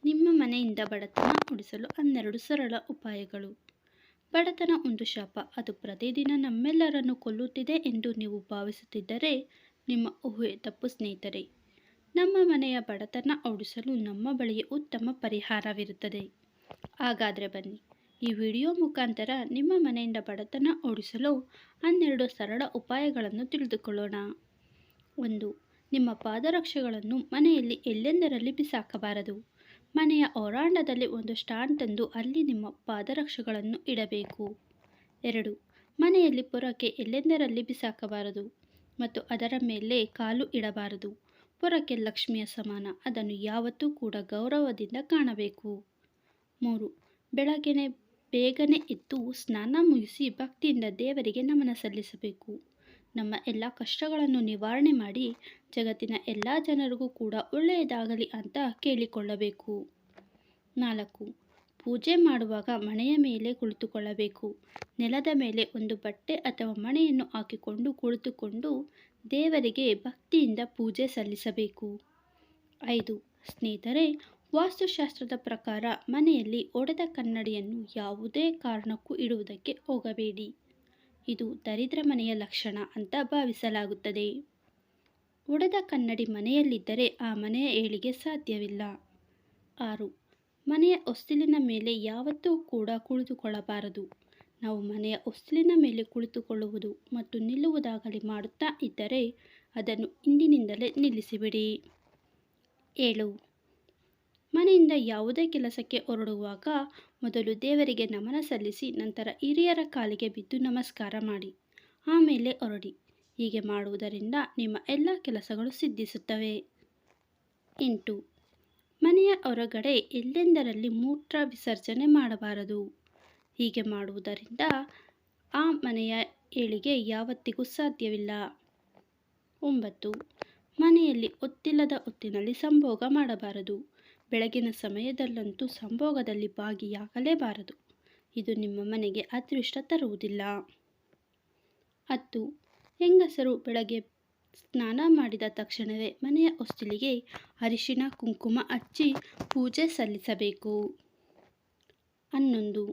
ನಿಮ್ಮ ಮನೆಯಿಂದ ಬಡತನ ಉಳಿಸಲು 12 ಸರಳ ಉಪಾಯಗಳು. ಬಡತನ ಒಂದು ಶಾಪ, ಅದು ಪ್ರತಿದಿನ ನಮ್ಮೆಲ್ಲರನ್ನು ಕೊಲ್ಲುತ್ತಿದೆ ಎಂದು ನೀವು ಭಾವಿಸುತ್ತಿದ್ದರೆ ನಿಮ್ಮ ಊಹೆ ತಪ್ಪು ಸ್ನೇಹಿತರೆ. ನಮ್ಮ ಮನೆಯ ಬಡತನ ಓಡಿಸಲು ನಮ್ಮ ಬಳಿಗೆ ಉತ್ತಮ ಪರಿಹಾರವಿರುತ್ತದೆ. ಹಾಗಾದರೆ ಬನ್ನಿ, ಈ ವಿಡಿಯೋ ಮುಖಾಂತರ ನಿಮ್ಮ ಮನೆಯಿಂದ ಬಡತನ ಓಡಿಸಲು 12 ಸರಳ ಉಪಾಯಗಳನ್ನು ತಿಳಿದುಕೊಳ್ಳೋಣ. 1. ನಿಮ್ಮ ಪಾದರಕ್ಷೆಗಳನ್ನು ಮನೆಯಲ್ಲಿ ಎಲ್ಲೆಂದರಲ್ಲಿ ಬಿಸಾಕಬಾರದು. ಮನೆಯ ಹೊರಾಂಗಣದಲ್ಲಿ ಒಂದು ಸ್ಟ್ಯಾಂಡ್ ತಂದು ಅಲ್ಲಿ ನಿಮ್ಮ ಪಾದರಕ್ಷೆಗಳನ್ನು ಇಡಬೇಕು. 2. ಮನೆಯಲ್ಲಿ ಪೊರಕೆ ಎಲ್ಲೆಂದರಲ್ಲಿ ಬಿಸಾಕಬಾರದು ಮತ್ತು ಅದರ ಮೇಲೆ ಕಾಲು ಇಡಬಾರದು. ಪೊರಕೆ ಲಕ್ಷ್ಮಿಯ ಸಮಾನ, ಅದನ್ನು ಯಾವತ್ತೂ ಕೂಡ ಗೌರವದಿಂದ ಕಾಣಬೇಕು. 3. ಬೆಳಗ್ಗೆನೆ ಬೇಗನೆ ಎದ್ದು ಸ್ನಾನ ಮುಗಿಸಿ ಭಕ್ತಿಯಿಂದ ದೇವರಿಗೆ ನಮನ ಸಲ್ಲಿಸಬೇಕು. ನಮ್ಮ ಎಲ್ಲ ಕಷ್ಟಗಳನ್ನು ನಿವಾರಣೆ ಮಾಡಿ ಜಗತ್ತಿನ ಎಲ್ಲ ಜನರಿಗೂ ಕೂಡ ಒಳ್ಳೆಯದಾಗಲಿ ಅಂತ ಕೇಳಿಕೊಳ್ಳಬೇಕು. 4. ಪೂಜೆ ಮಾಡುವಾಗ ಮಣೆಯ ಮೇಲೆ ಕುಳಿತುಕೊಳ್ಳಬೇಕು. ನೆಲದ ಮೇಲೆ ಒಂದು ಬಟ್ಟೆ ಅಥವಾ ಮಣೆಯನ್ನು ಹಾಕಿಕೊಂಡು ಕುಳಿತುಕೊಂಡು ದೇವರಿಗೆ ಭಕ್ತಿಯಿಂದ ಪೂಜೆ ಸಲ್ಲಿಸಬೇಕು. 5. ಸ್ನೇಹಿತರೆ, ವಾಸ್ತುಶಾಸ್ತ್ರದ ಪ್ರಕಾರ ಮನೆಯಲ್ಲಿ ಒಡೆದ ಕನ್ನಡಿಯನ್ನು ಯಾವುದೇ ಕಾರಣಕ್ಕೂ ಇಡುವುದಕ್ಕೆ ಹೋಗಬೇಡಿ. ಇದು ದರಿದ್ರ ಮನೆಯ ಲಕ್ಷಣ ಅಂತ ಭಾವಿಸಲಾಗುತ್ತದೆ. ಒಡೆದ ಕನ್ನಡಿ ಮನೆಯಲ್ಲಿದ್ದರೆ ಆ ಮನೆಯ ಏಳಿಗೆ ಸಾಧ್ಯವಿಲ್ಲ. 6. ಮನೆಯ ಹೊಸ್ತಿಲಿನ ಮೇಲೆ ಯಾವತ್ತೂ ಕೂಡ ಕುಳಿತುಕೊಳ್ಳಬಾರದು. ನಾವು ಮನೆಯ ಹೊಸ್ತಿಲಿನ ಮೇಲೆ ಕುಳಿತುಕೊಳ್ಳುವುದು ಮತ್ತು ನಿಲ್ಲುವುದಾಗಲಿ ಮಾಡುತ್ತಾ ಇದ್ದರೆ ಅದನ್ನು ಇಂದಿನಿಂದಲೇ ನಿಲ್ಲಿಸಿಬಿಡಿ. 7. ಮನೆಯಿಂದ ಯಾವುದೇ ಕೆಲಸಕ್ಕೆ ಹೊರಡುವಾಗ ಮೊದಲು ದೇವರಿಗೆ ನಮನ ಸಲ್ಲಿಸಿ ನಂತರ ಹಿರಿಯರ ಕಾಲಿಗೆ ಬಿದ್ದು ನಮಸ್ಕಾರ ಮಾಡಿ ಆಮೇಲೆ ಹೊರಡಿ. ಹೀಗೆ ಮಾಡುವುದರಿಂದ ನಿಮ್ಮ ಎಲ್ಲ ಕೆಲಸಗಳು ಸಿದ್ಧಿಸುತ್ತವೆ. 8. ಮನೆಯ ಹೊರಗಡೆ ಎಲ್ಲೆಂದರಲ್ಲಿ ಮೂತ್ರ ವಿಸರ್ಜನೆ ಮಾಡಬಾರದು. ಹೀಗೆ ಮಾಡುವುದರಿಂದ ಆ ಮನೆಯ ಏಳಿಗೆ ಯಾವತ್ತಿಗೂ ಸಾಧ್ಯವಿಲ್ಲ. 9. ಮನೆಯಲ್ಲಿ ಹೊತ್ತಿಲ್ಲದ ಹೊತ್ತಿನಲ್ಲಿ ಸಂಭೋಗ ಮಾಡಬಾರದು. ಬೆಳಗಿನ ಸಮಯದಲ್ಲಂತೂ ಸಂಭೋಗದಲ್ಲಿ ಭಾಗಿಯಾಗಲೇಬಾರದು. ಇದು ನಿಮ್ಮ ಮನೆಗೆ ಅದೃಷ್ಟ ತರುವುದಿಲ್ಲ. 10. ಹೆಂಗಸರು ಬೆಳಗ್ಗೆ ಸ್ನಾನ ಮಾಡಿದ ತಕ್ಷಣವೇ ಮನೆಯ ಹೊಸ್ತಿಲಿಗೆ ಅರಿಶಿನ ಕುಂಕುಮ ಹಚ್ಚಿ ಪೂಜೆ ಸಲ್ಲಿಸಬೇಕು. 11.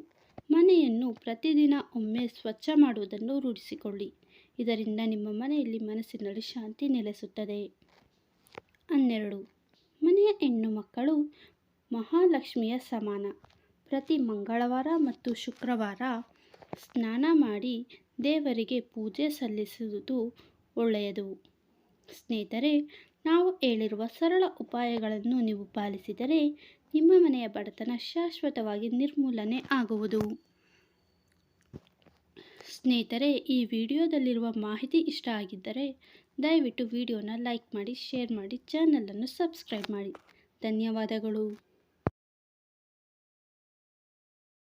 ಮನೆಯನ್ನು ಪ್ರತಿದಿನ ಒಮ್ಮೆ ಸ್ವಚ್ಛ ಮಾಡುವುದನ್ನು ರೂಢಿಸಿಕೊಳ್ಳಿ. ಇದರಿಂದ ನಿಮ್ಮ ಮನೆಯಲ್ಲಿ ಮನಸ್ಸಿನಲ್ಲಿ ಶಾಂತಿ ನೆಲೆಸುತ್ತದೆ. 12. ಮನೆಯ ಹೆಣ್ಣು ಮಕ್ಕಳು ಮಹಾಲಕ್ಷ್ಮಿಯ ಸಮಾನ. ಪ್ರತಿ ಮಂಗಳವಾರ ಮತ್ತು ಶುಕ್ರವಾರ ಸ್ನಾನ ಮಾಡಿ ದೇವರಿಗೆ ಪೂಜೆ ಸಲ್ಲಿಸುವುದು ಒಳ್ಳೆಯದು. ಸ್ನೇಹಿತರೆ, ನಾವು ಹೇಳಿರುವ ಸರಳ ಉಪಾಯಗಳನ್ನು ನೀವು ಪಾಲಿಸಿದರೆ ನಿಮ್ಮ ಮನೆಯ ಬಡತನ ಶಾಶ್ವತವಾಗಿ ನಿರ್ಮೂಲನೆ ಆಗುವುದು. ಸ್ನೇಹಿತರೆ, ಈ ವಿಡಿಯೋದಲ್ಲಿರುವ ಮಾಹಿತಿ ಇಷ್ಟ ಆಗಿದ್ದರೆ ದಯವಿಟ್ಟು ವಿಡಿಯೋನ ಲೈಕ್ ಮಾಡಿ, ಶೇರ್ ಮಾಡಿ, ಚಾನಲನ್ನು ಸಬ್ಸ್ಕ್ರೈಬ್ ಮಾಡಿ. ಧನ್ಯವಾದಗಳು.